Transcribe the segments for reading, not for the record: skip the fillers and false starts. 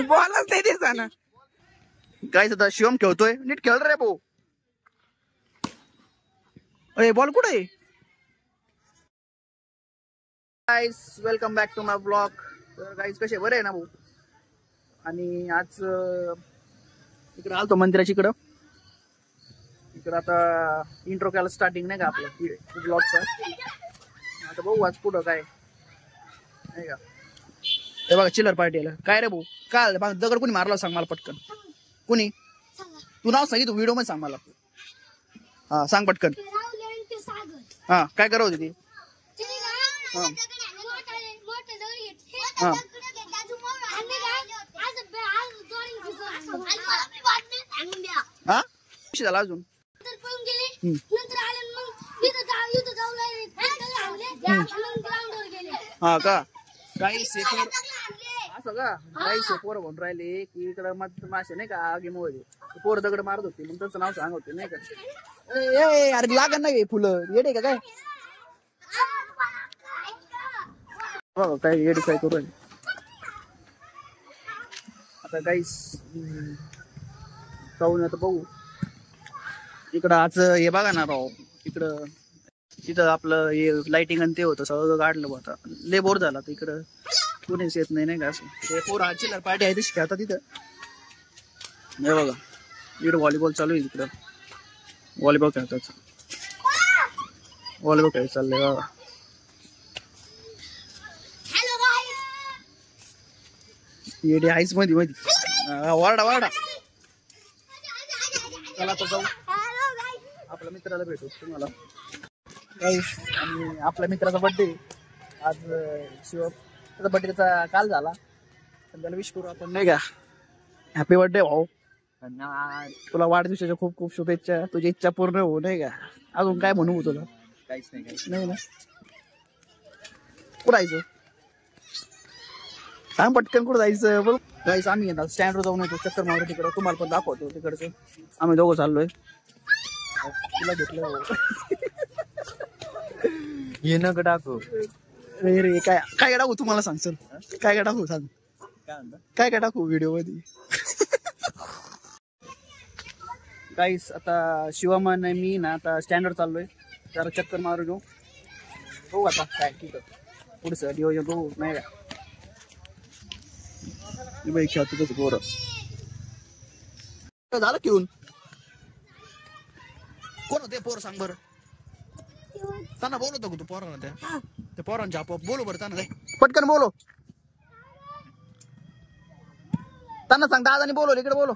बॉलच नाही दिसा ना. काय आता शिवम खेळतोय, नीट खेळ रे भाऊ. अरे बॉल कुठे आहे? Guys welcome back to my blog. तर गाईज कसे बरे आहे ना भाऊ? आणि आज इकडे आलतो मंदिराच्या इकडं आता इंट्रो केला स्टार्टिंग नाही का आपलं ब्लॉगचा. आता भाऊ आज पुढं काय नाही का. हे बघा चिल्लर पार्टीला काय रे भाऊ, काय दगड कोणी मारला सांग मला पटकन. कोणी? तू नाव सांगित, तू व्हिडिओ मध्ये सांग मला. हा सांग पटकन. हा काय करत होती ती? हा झाला अजून हा का काही सेफर असं का काही सेफवर म्हणून राहिले की इकडं मासे नाही का आगीमुळे पोर दगड मारत होती, मग त्याचं नाव सांग होते नाही का. अरे लागत नाही फुलं येडे का काय बघा काय येडी काय करू आता काहीच जाऊन आता बघू. इकडं आज हे बघा ना राव, इकडं तिथं आपलं हे लाइटिंग आणि ते होतं सगळं काढलं बघ. आता लय बोर झाला तर इकडं कोणीच येत नाही का असं. ते पोर चिल्लर पार्टी आहे तशी खेळतात तिथं. हे बघा इकडं व्हॉलीबॉल चालू आहे, तिकडं व्हॉलीबॉल खेळतात, व्हॉलीबॉल खेळ चाललंय बघा. येडे आईस मध्ये वारडा वारडा. चला तर जाऊ, आपल्या मित्राला भेटू तुम्हाला. आणि आपल्या मित्राचा बर्थडे आज शिव, त्याचा बर्थडे त्याचा काल झाला, तर त्याला विश करू आपण नाही का. हॅपी बर्थडे भाऊ, तुला वाढदिवसाच्या खूप खूप शुभेच्छा. तुझी इच्छा पूर्ण होऊ नाही का. अजून काय म्हणू तुला? काहीच नाही ना. कुठं जायचं सांग पटकन, कुठं जायचं बघ. जायचं आम्ही येणार स्टँडवर जाऊन येतो, चक्कर मारू तिकडं, तुम्हाला पण दाखवतो तिकडचं. आम्ही दोघं चाललोय. तुला घेतलं ये नका टाकू रे. काय काय टाकू तुम्हाला सांग सर, काय काय टाकू सांग, काय काय टाकू व्हिडिओ मध्ये. काहीच आता शिवमन मी ना आता स्टँडवर चाललोय, जरा चक्कर मारू घेऊ. बघू आता काय ठीक आहे पुढचं नियोजन बघू नाही का. खेळतो तसं पोरं झालं घेऊन. कोण होते पोर सांग बरं? त्यांना बोलवतो का तू पोरांना? त्या पोरांच्या आपोआप बोलू बरं त्यांना, पटकन बोलो त्यांना सांग. दादानी बोलवलं इकडे बोलो.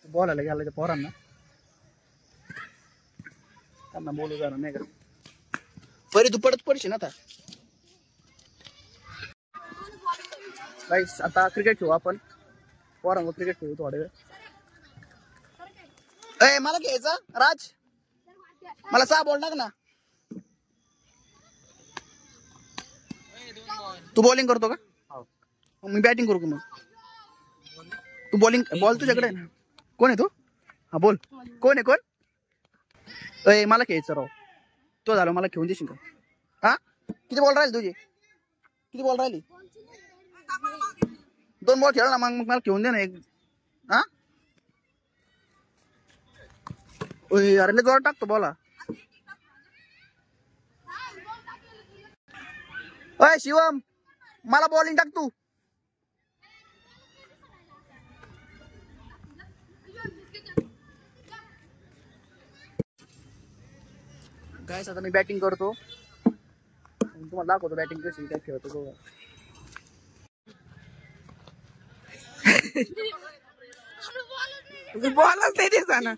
बोलायला गेला त्या पोरांना, त्यांना बोलू जरा नाही का. बरी तू पडत पडशील आता. गाईस आता क्रिकेट खेळू आपण, पोरांवर क्रिकेट खेळू थोडे वेळ. ए मला घ्यायचं राज, मला 6 बॉल टाक ना. तू बॉलिंग करतो का? मी बॅटिंग करू का मग? तू बॉलिंग, बॉल तुझ्याकडे आहे ना. कोण आहे तू? हा बोल कोण आहे कोण? ए मला घ्यायचं राव, तो झालं मला घेऊन देशील का? हा किती बॉल राहील तुझे? किती बॉल राहिली? 2 बॉल खेळ ना मग मला घेऊन दे ना एक. हा अरे जोर टाकतो बॉला. अय शिवम मला बॉलिंग टाक तू. गाइस आता मी बॅटिंग करतो, तुम्हाला दाखवतो बॅटिंग कशी काय खेळतो. बॉलच नाही दिसा ना.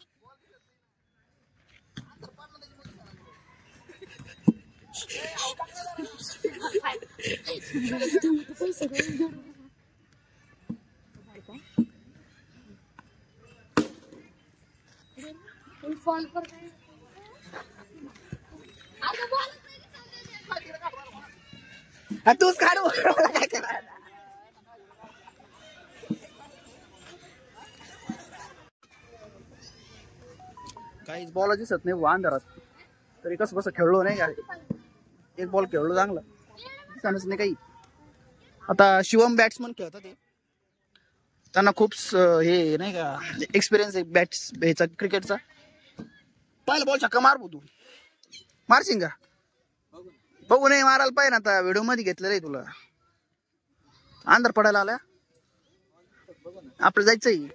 तूच काढू काहीच बॉल दिसत नाही अंधारात, तरी कसं खेळलो नाही का. एक बॉल खेळलो चांगला, दिसणारच नाही काही. आता शिवम बॅट्समन खेळतात ते, त्यांना खूप हे नाही का एक्सपिरियन्स आहे बॅट्स ह्याचा क्रिकेटचा. पहिला बॉल छक्का मार तू, मारशील का? बघू नाही मारायला पाहिजे ना, आता व्हिडिओ मध्ये घेतलेलं आहे तुला. अंधार पडायला आला, आपलं जायचंय.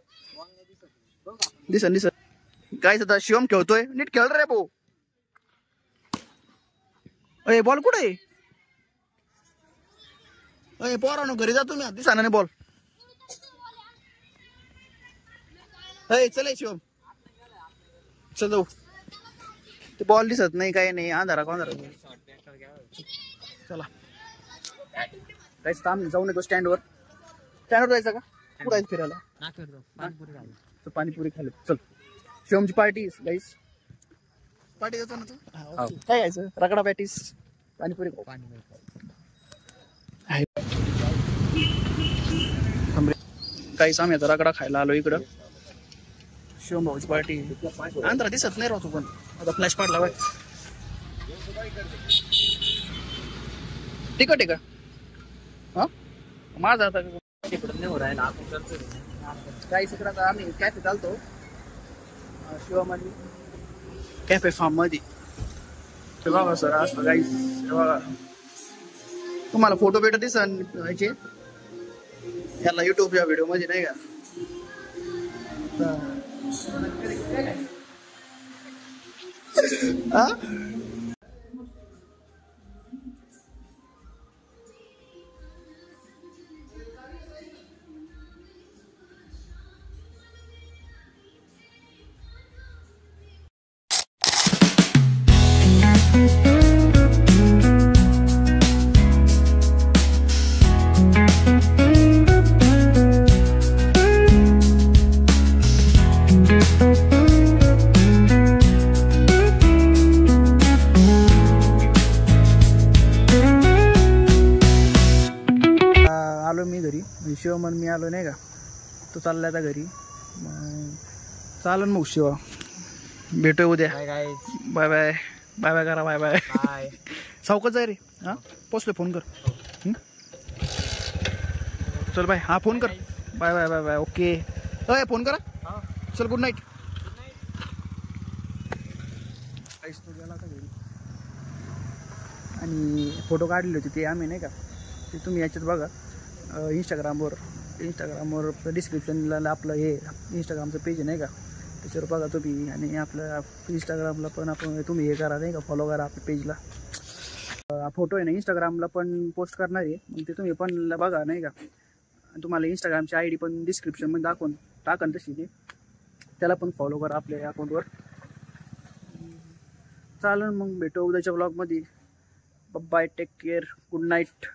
दिसन काय आता शिवम खेळतोय, नीट खेळ रे भाऊ. अय बॉल कुठे आहे? अय पोरानो घरी जातो मी, दिसाना नाही बॉल. अय चल शिवम, चल जाऊ. ते बॉल दिसत नाही, काही नाही, अंधारा कोणारा. चला काहीच काम जाऊन येतो स्टँडवर. स्टँडवर जायचं का? कुठं आहे फिरायला? पाणीपुरी खाली. चल शिवमची पार्टी गाईस, पार्टी देतो ना तू. काय घ्यायचं? रगडा पॅटीस, पाणीपुरी खाऊ. काही आम्ही आता रगडा खायला आलो इकडं. शिवम भाऊची पार्टी. अंतरा दिसत नाही राहतो पण आता फ्लॅश पाडला बाय. तिकट आहे का? हा माझा आता काही सगळं आम्ही कॅफे चालतो शिवामध्ये, कॅफे फार्म मध्ये. बघा सर असं गाईस, बघा तुम्हाला फोटो भेटत दिसन याचे याला युट्यूबच्या व्हिडिओ मध्ये नाही का. आलो मी घरी, शिवमन मी आलो नाही का. तो चालला आता घरी. चालन मग शिवा, भेटूया उद्या. Bye bye. बाय बाय करा. Bye bye. सावकाश जाय रे. हा पोचले, फोन कर. चल बाय. हा फोन कर. Bye bye bye bye. Okay. अय फोन करा. चल गुड नाईट. आणि फोटो काढले होते ते आम्ही नाही का, ते तुम्ही याच्यात बघा इंस्टाग्रामवर डिस्क्रिप्शनला आपलं हे इंस्टाग्रामचं पेज आहे नाही का, त्याच्यावर बघा तुम्ही. आणि आपलं इंस्टाग्रामला पण आपण तुम्ही हे करा नाही का, फॉलो करा आपल्या पेजला. फोटो आहे ना इंस्टाग्रामला पण पोस्ट करणार आहे, मग ते तुम्ही पण बघा नाही का. तुम्हाला इंस्टाग्रामची ID पण डिस्क्रिप्शनमध्ये टाकन तशी ते, त्याला पण फॉलो करा आपल्या अकाउंटवर. चालेल मग भेटू उद्याच्या ब्लॉगमध्ये. Bye, take care, good night.